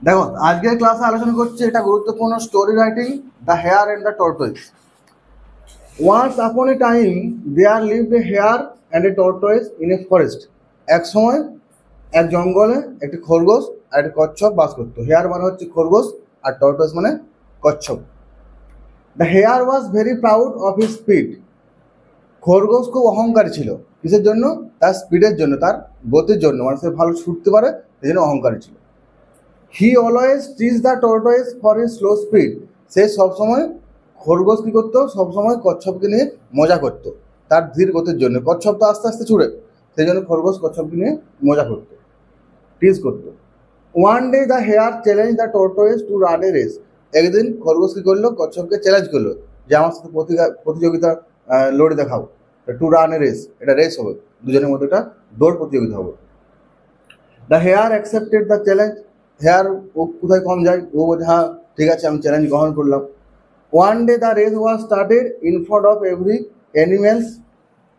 দেখো আজকের ক্লাসে আলোচনা করছি এটা গুরুত্বপূর্ণ story writing the hare and the tortoise. Once upon a time there lived a hare and a tortoise in a forest. এক সময় এক জঙ্গলে একটি খরগোশ আর একটি কচ্ছপ বাস করতো। হেয়ার মানে হচ্ছে খরগোশ আর টর্টয়েস মানে কচ্ছপ। The hare was very proud of his speed. খরগোশ খুব অহংকারী ছিল। কিসের জন্য? তার স্পিডের জন্য, তার গতির জন্য, মানে সে ভালো ছুটতে পারে সেই জন্য অহংকারী ছিল। He always tease the tortoise for his slow speed. সে সবসময় খরগোশ কী করতো, সবসময় কচ্ছপকে নিয়ে মজা করতো তার ধীর গতির জন্য। কচ্ছপ তো আস্তে আস্তে ছুড়ে, সেই জন্য খরগোশ কচ্ছপকে নিয়ে মজা করতো, টিজ করতো। One day the hare challenge the tortoise to run a race. একদিন খরগোশ কী করলো, কচ্ছপকে চ্যালেঞ্জ করলো যে আমার সাথে প্রতিযোগিতা লড়ে দেখাও, টু রান এ রেস, এটা রেস হবে, দুজনের মধ্যে একটা দৌড় প্রতিযোগিতা হবে। The hare accepted the challenge. Hare ও কোথায় কম যায়, ও বলছে হ্যাঁ ঠিক আছে আমি চ্যালেঞ্জ গ্রহণ করলাম। One day the race was started in front of every animals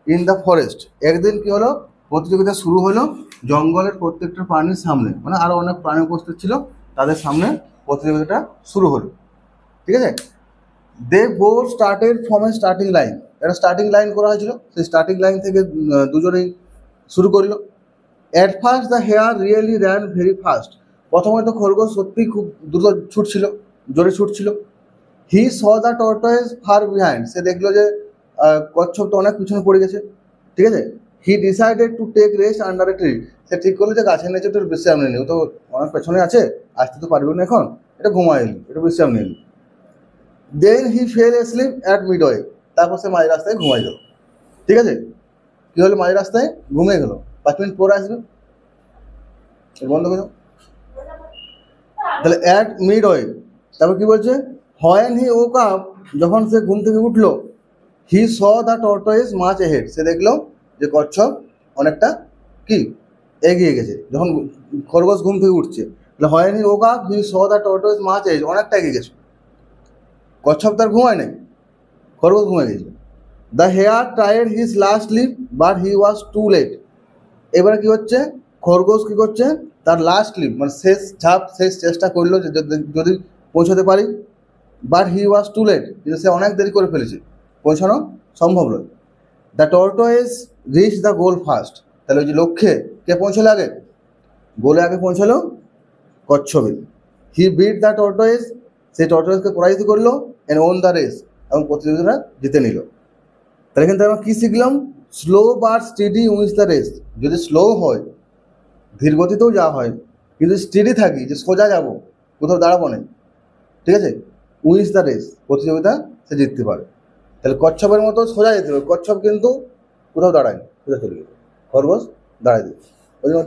in the forest. একদিন কী হলো, প্রতিযোগিতা শুরু হলো জঙ্গলের প্রত্যেকটা প্রাণীর সামনে, মানে আরও অনেক প্রাণী উপস্থিত ছিল, তাদের সামনে প্রতিযোগিতাটা শুরু হলো। ঠিক আছে, they both started from a starting line. একটা স্টার্টিং লাইন করা হয়েছিল, সেই স্টার্টিং লাইন থেকে দুজনেই শুরু করলো। At first the hare really ran very fast. প্রথমে তো খরগোশ সত্যিই খুব দ্রুত ছুটছিল, জোরে ছুটছিল। He saw the tortoise far behind. সে দেখলো যে কচ্ছপ তো অনেক পিছনে পড়ে গেছে। ঠিক আছে, he decided to take rest under a tree. সে ঠিক করলো যে গাছের নিচে একটু বিশ্রাম নিয়ে নিই, ও তো অনেক পেছনে আছে, আসতে তো পারবে না এখন, এটা ঘুমাই এলি, একটু বিশ্রাম নিয়ে নিই। দেন হি ফেল স্লিপ অ্যাট মিডওয়ে। তারপর সে মাঝ রাস্তায় ঘুমাই গেল। ঠিক আছে, কী হলো, মাঝ রাস্তায় ঘুমিয়ে গেল। 5 মিনিট পরে আসবে, বন্ধ করে দাও। তাহলে অ্যাট মিডওয়ে, তারপর কি বলছে, হোয়েন হি ওক আপ, যখন সে ঘুম থেকে উঠলো, he saw the tortoise much ahead. সে দেখলো যে কচ্ছপ অনেকটা কি এগিয়ে গেছে। যখন খরগোশ ঘুম থেকে উঠছে, তাহলে when he woke up he saw the tortoise much ahead, অনেকটা এগিয়ে গেছে। কচ্ছপ তার ঘুমায় নাই, খরগোশ ঘুমিয়ে গেছে। The hare tried his last live but he was too late. এবারে কি হচ্ছে, খরগোশ কী করছে, তার লাস্ট লিভ মানে শেষ ঝাঁপ, শেষ চেষ্টা করলো যে যদি পৌঁছতে পারি, but he was too late, কিন্তু সে অনেক দেরি করে ফেলেছে, পৌঁছানো সম্ভব নয়। The tortoise reach the goal first. তাহলে ওই যে লক্ষ্যে কে পৌঁছলো আগে, গোলে আগে পৌঁছালো কচ্ছপে। হি বিট দ্য টর্টয়েস, সেই টর্টয়েসকে পরাজিত করলো, অ্যান্ড ওন দ্য রেস, এবং প্রতিযোগিতাটা জিতে নিল। তাহলে কিন্তু আমরা কী শিখলাম, slow but steady wins the race. যদি স্লো হয়, ধীর গতিতেও যাওয়া হয়, কিন্তু স্টেডি থাকি যে সোজা যাব, কোথাও দাঁড়াবো না, ঠিক আছে, উইন্স দ্য রেস, প্রতিযোগিতা সে জিততে পারে। তাহলে কচ্ছপের মতো সোজা যেতে হবে, কচ্ছপ কিন্তু কোথাও দাঁড়ায় না, সোজা চলে গেছে, খরগোশ দাঁড়ায় দিয়েছে, ওই জন্য